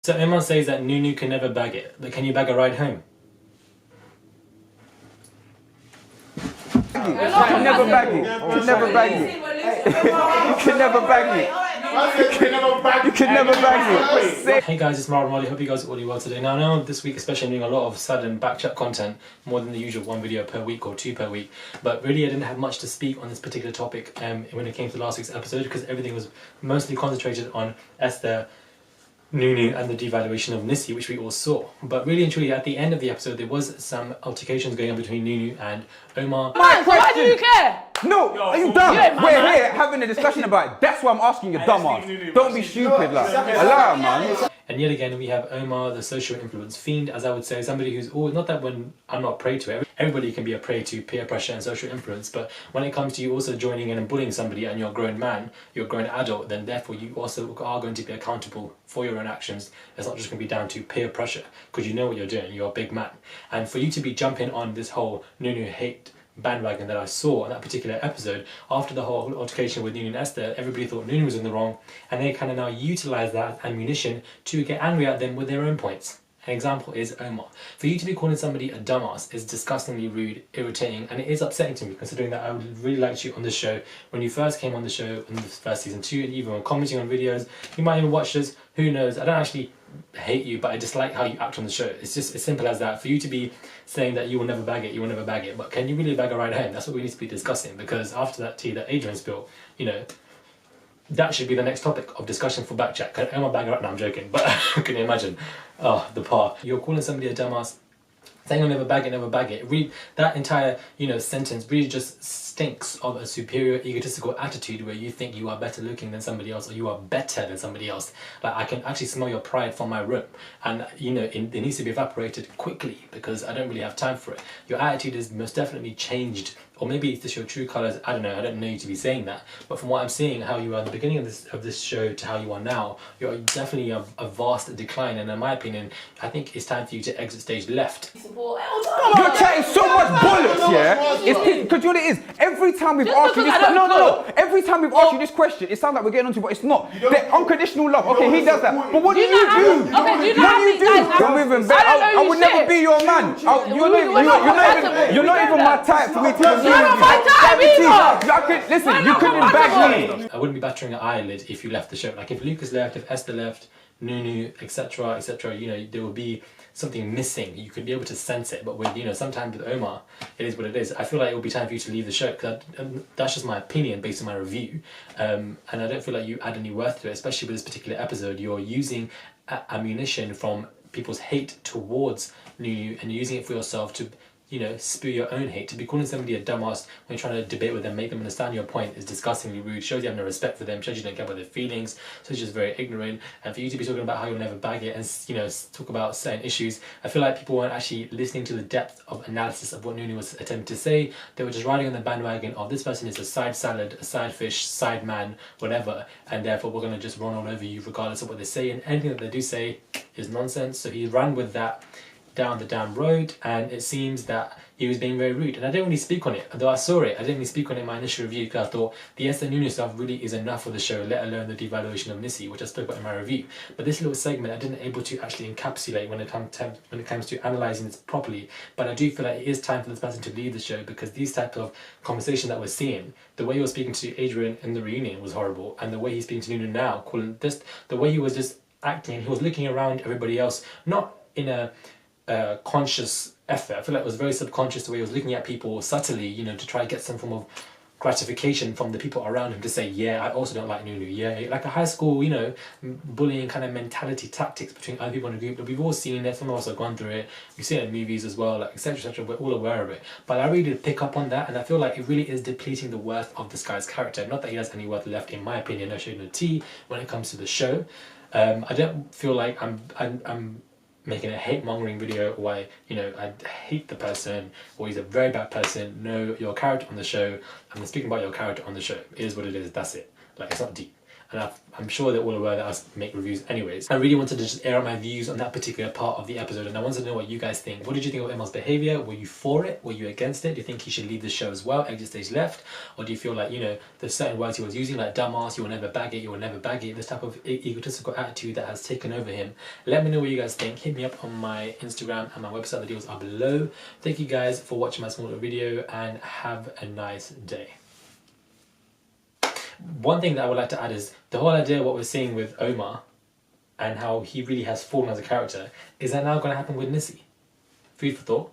So Omar says that Nunu can never bag it, but can you bag a ride home? You can never bag it. You can never bag it. You can never bag it. You can never bag it. Hey guys, it's Omar. Hope you guys are all well today. Now I know this week especially I'm doing a lot of sudden backchat content, more than the usual one video per week or two per week, but really I didn't have much to speak on this particular topic when it came to last week's episode, because everything was mostly concentrated on Esther, Nunu and the devaluation of Nissy, which we all saw. But really and truly, at the end of the episode, there was some altercations going on between Nunu and Omar. Why do you care? No, are you dumb? We're here having a discussion about it. That's why I'm asking you, dumbass. Don't be stupid, like. Allow, man. And yet again, we have Omar, the social influence fiend, as I would say, somebody who's always, not that when I'm not prey to it, everybody can be a prey to peer pressure and social influence, but when it comes to you also joining in and bullying somebody and you're a grown man, you're a grown adult, then therefore you also are going to be accountable for your own actions. It's not just going to be down to peer pressure, because you know what you're doing, you're a big man. And for you to be jumping on this whole Nunu hate bandwagon that I saw in that particular episode, after the whole altercation with Nunu and Esther, everybody thought Nunu was in the wrong, and they kind of now utilize that as ammunition to get angry at them with their own points. An example is Omar. For you to be calling somebody a dumbass is disgustingly rude, irritating, and it is upsetting to me, considering that I really liked you on the show when you first came on the show in the first season 2, and even when commenting on videos. You might even watch this, who knows. I don't actually hate you, but I dislike how you act on the show. It's just as simple as that. For you to be saying that you will never bag it, you will never bag it, but can you really bag a ride home? That's what we need to be discussing, because after that tea that Adrian spilled, you know, that should be the next topic of discussion for Backchat. Can Omar bag a ride? No, I'm joking, but can you imagine? Oh, the par. You're calling somebody a dumbass, saying you'll never bag it, never bag it. Read that entire, sentence really just stinks of a superior egotistical attitude where you think you are better looking than somebody else, or you are better than somebody else. Like, I can actually smell your pride from my room, and it needs to be evaporated quickly because I don't really have time for it. Your attitude has most definitely changed, or maybe it's just your true colours. I don't know. I don't know you to be saying that, but from what I'm seeing, how you are at the beginning of this show to how you are now, you're definitely a vast decline. And in my opinion, I think it's time for you to exit stage left. You're chatting so much bollocks, yeah? It's because you know what it is. Every time we've asked you this question, no. Every time we've asked you this question, it sounds like we're getting onto, but it's not. The unconditional love. Okay, he does that. But what do you do? Okay, do you know how many guys? You're moving back. I would never be your man. You're not even my type for me to be. You're not my type either. Listen, you couldn't bag me. I wouldn't be battering an eyelid if you left the show. Like if Lucas left, if Esther left, Nunu, etc., etc., there would be something missing. You could be able to sense it, but with sometimes with Omar, it is what it is. I feel like it will be time for you to leave the show, because that's just my opinion based on my review, and I don't feel like you add any worth to it, especially with this particular episode. You're using ammunition from people's hate towards Nunu, and you're using it for yourself to spew your own hate. To be calling somebody a dumbass when you're trying to debate with them, make them understand your point, is disgustingly rude. Shows you have no respect for them, shows you don't care about their feelings, so it's just very ignorant. And for you to be talking about how you'll never bag it and talk about certain issues, I feel like people weren't actually listening to the depth of analysis of what Nunu was attempting to say. They were just riding on the bandwagon of this person is a side salad, a side fish, side man, whatever, and therefore we're going to just run all over you regardless of what they say, and anything that they do say is nonsense. So he ran with that down the damn road, and it seems that he was being very rude. And I didn't really speak on it, though I saw it. I didn't really speak on it in my initial review, because I thought the Esther Nunu stuff really is enough for the show, let alone the devaluation of Nissy, which I spoke about in my review. But this little segment I didn't able to actually encapsulate when it comes to analysing this properly. But I do feel like it is time for this person to leave the show, because these types of conversations that we're seeing, the way he was speaking to Adrian in the reunion was horrible, and the way he's speaking to Nunu now, the way he was just acting, he was looking around everybody else, not in a conscious effort. I feel like it was very subconscious the way he was looking at people subtly, to try to get some form of gratification from the people around him to say, yeah, I also don't like Nunu, yeah, like a high school, bullying kind of mentality tactics between other people in the group that we've all seen it. Some of us have gone through it. We've seen it in movies as well, like etc, etc. We're all aware of it. But I really did pick up on that, and I feel like it really is depleting the worth of this guy's character. Not that he has any worth left, in my opinion, no shade no tea when it comes to the show. I don't feel like I'm making a hate-mongering video why I hate the person or he's a very bad person. No, your character on the show, I'm speaking about your character on the show. It is what it is, that's it. Like, it's not deep. and I'm sure they're all aware that I make reviews anyways. I really wanted to just air out my views on that particular part of the episode, and I wanted to know what you guys think. What did you think of Omar's behaviour? Were you for it? Were you against it? Do you think he should leave the show as well, exit stage left? Or do you feel like, you know, there's certain words he was using, like dumbass, you will never bag it, you will never bag it, this type of egotistical attitude that has taken over him? Let me know what you guys think. Hit me up on my Instagram and my website, the deals are below. Thank you guys for watching my small little video, and have a nice day. One thing that I would like to add is the whole idea of what we're seeing with Omar and how he really has fallen as a character, is that now going to happen with Nissy? Food for thought.